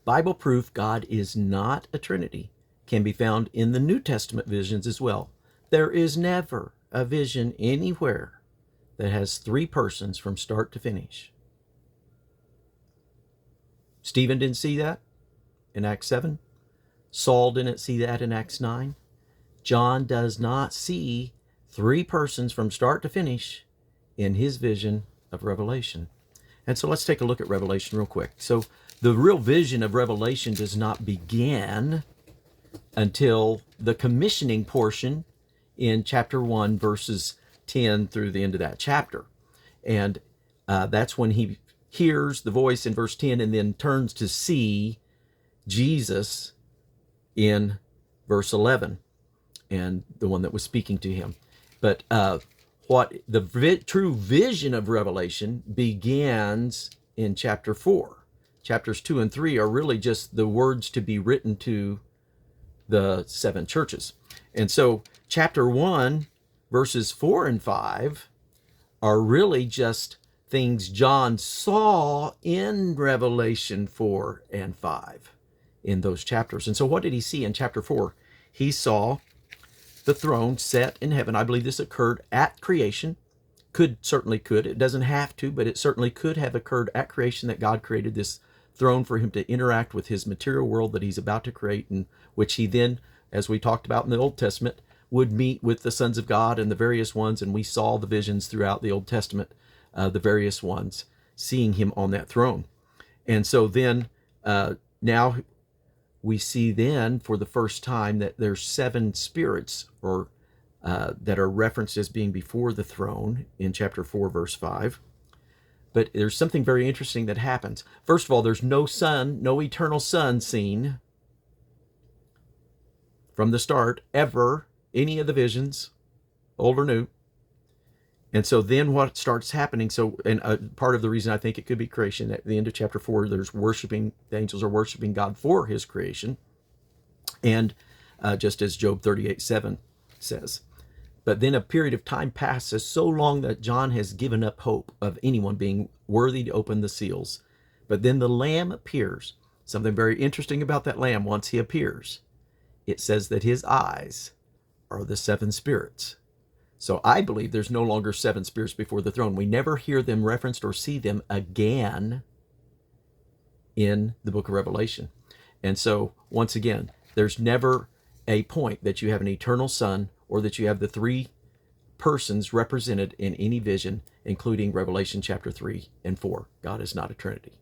Bible proof God is not a Trinity can be found in the New Testament visions as well. There is never a vision anywhere that has three persons from start to finish. Stephen didn't see that in Acts 7. Saul didn't see that in Acts 9. John does not see three persons from start to finish in his vision of Revelation. And so let's take a look at Revelation real quick. So the real vision of Revelation does not begin until the commissioning portion in chapter 1, verses 10 through the end of that chapter. And that's when he hears the voice in verse 10 and then turns to see Jesus in verse 11, and the one that was speaking to him. But what the true vision of Revelation begins in chapter 4. Chapters 2 and 3 are really just the words to be written to the seven churches. And so chapter 1, verses 4 and 5 are really just things John saw in Revelation 4 and 5 in those chapters. And so what did he see in chapter 4? He saw the throne set in heaven. I believe this occurred at creation. Certainly could. It doesn't have to, but it certainly could have occurred at creation, that God created this throne for him to interact with his material world that he's about to create, and which he then, as we talked about in the Old Testament, would meet with the sons of God and the various ones. And we saw the visions throughout the Old Testament, the various ones seeing him on that throne. And so then now we see then for the first time that there's seven spirits or that are referenced as being before the throne in chapter 4, verse 5. But there's something very interesting that happens. First of all, there's no sun, no eternal sun seen from the start, ever, any of the visions, old or new. And so then what starts happening, and part of the reason I think it could be creation, at the end of chapter 4, there's worshiping, the angels are worshiping God for his creation. And just as Job 38:7 says. But then a period of time passes so long that John has given up hope of anyone being worthy to open the seals. But then the Lamb appears. Something very interesting about that Lamb, once he appears, it says that his eyes are the seven spirits. So I believe there's no longer seven spirits before the throne. We never hear them referenced or see them again in the book of Revelation. And so, once again, there's never a point that you have an eternal Son or that you have the three persons represented in any vision, including Revelation chapter 3 and 4. God is not a Trinity.